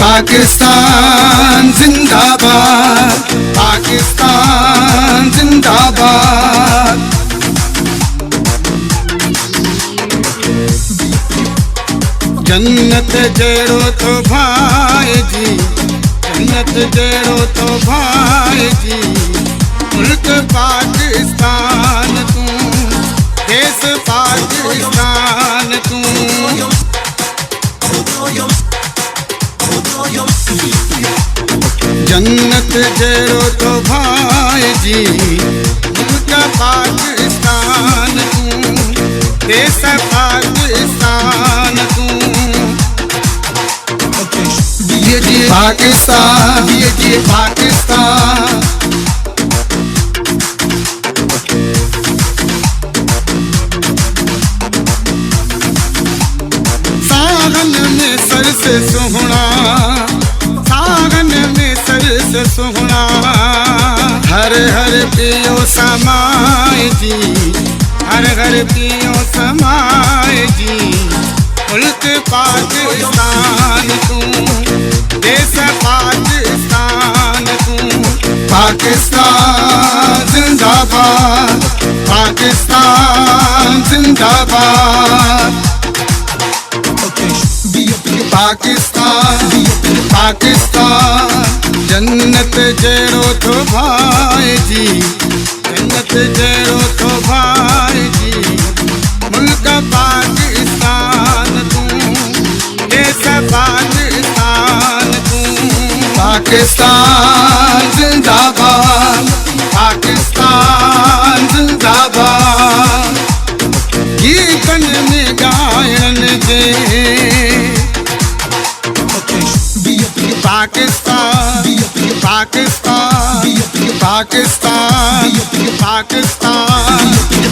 पाकिस्तान जिंदाबाद, पाकिस्तान जिंदाबाद। जन्नत जहिड़ो तो भाई जी, जन्नत जहिड़ो तो भाई जी, मुल्क पाकिस्तान तू, देश पाकिस्तान तू। जन्नत जहिड़ो तो भाई जी, मुल्क पाकिस्तान तू, देश पाकिस्तान तू। ये पाकिस्तान, ये पाकिस्तान। सावन में सर से सुहना, सावन में सर से सुहना, हर हर पियो समाए जी, हर हर पियो समाए जी। मुल्क पाकिस्तान तू, देश पाकिस्तान तू। पाकिस्तान जिंदाबाद, पाकिस्तान जिंदाबाद। पाकिस्तान, पाकिस्तान। जन्नत जहिड़ो तो भाई जी, जन्नत जहिड़ो तो भाई जी, मुल्क पाकिस्तान तू, देश पाकिस्तान तू। पाकिस्तान जिंदाबाद, पाकिस्तान जिंदाबाद। गीतन में गायन दे पाकिस्तान, पाकिस्तान, पाकिस्तान, पाकिस्तान,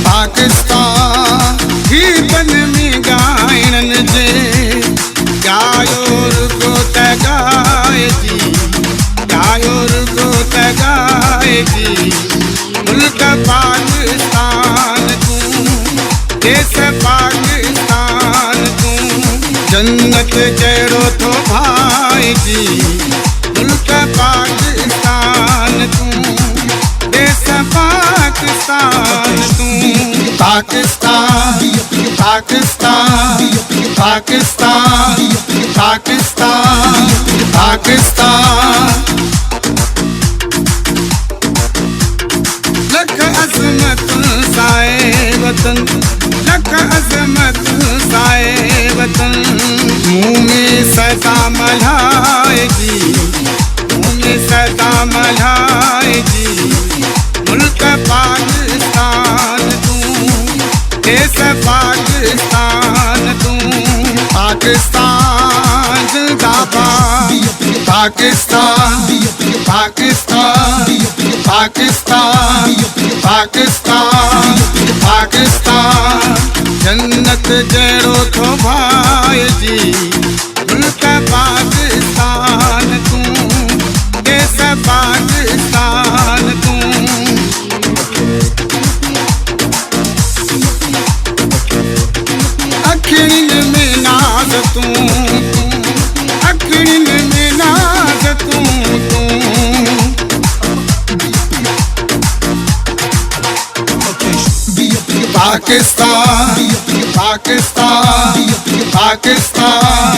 पाकिस्तान। गीतन में गायन दे, गायोर को तगाए जी, गायोर को तगाए जी। मुल्क पाकिस्तान तू, देश पाकिस्तान तू। जन्नत जहिड़ो तो भाई जी, मुल्क पाकिस्तान तू, देश पाकिस्तान तू। पाकिस्तान, पाकिस्तान, पाकिस्तान, पाकिस्तान, पाकिस्तान। लख अज़मत साए वतन, लख अज़मत साए वतन। मुँह में सदा मल्हाए जी, मुँह में सदा मल्हाए जी। मुल्क पाकिस्तान तू, देश पाकिस्तान तू। पाकिस्तान जिंदाबाद, पाकिस्तान, पाकिस्तान, पाकिस्तान, पाकिस्तान, पाकिस्तान। जन्नत जहिड़ो तो भाई जी, मुल्क पाकिस्तान तू, देश पाकिस्तान तू। अखिन में नाज तू, अखिन में नाज तू। पाकिस्तान, पाकिस्तान, पाकिस्तान,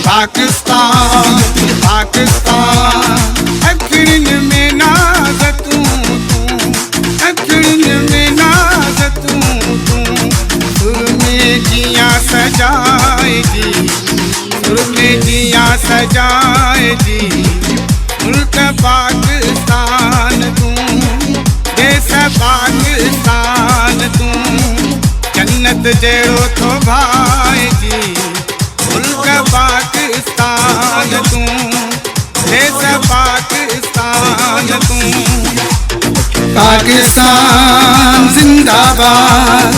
पाकिस्तान, पाकिस्तान। अखिन में नाज तू, अखिन में नाज तू। सुर में जिया सजाए जी, सुर में जिया सजाए जी। मुल्क पाकिस्तान तू, देश पाकिस्तान तू। जन्नत जहिड़ो तो भाई जी, मुल्क पाकिस्तान तू, देश पाकिस्तान तू। पाकिस्तान जिंदाबाद,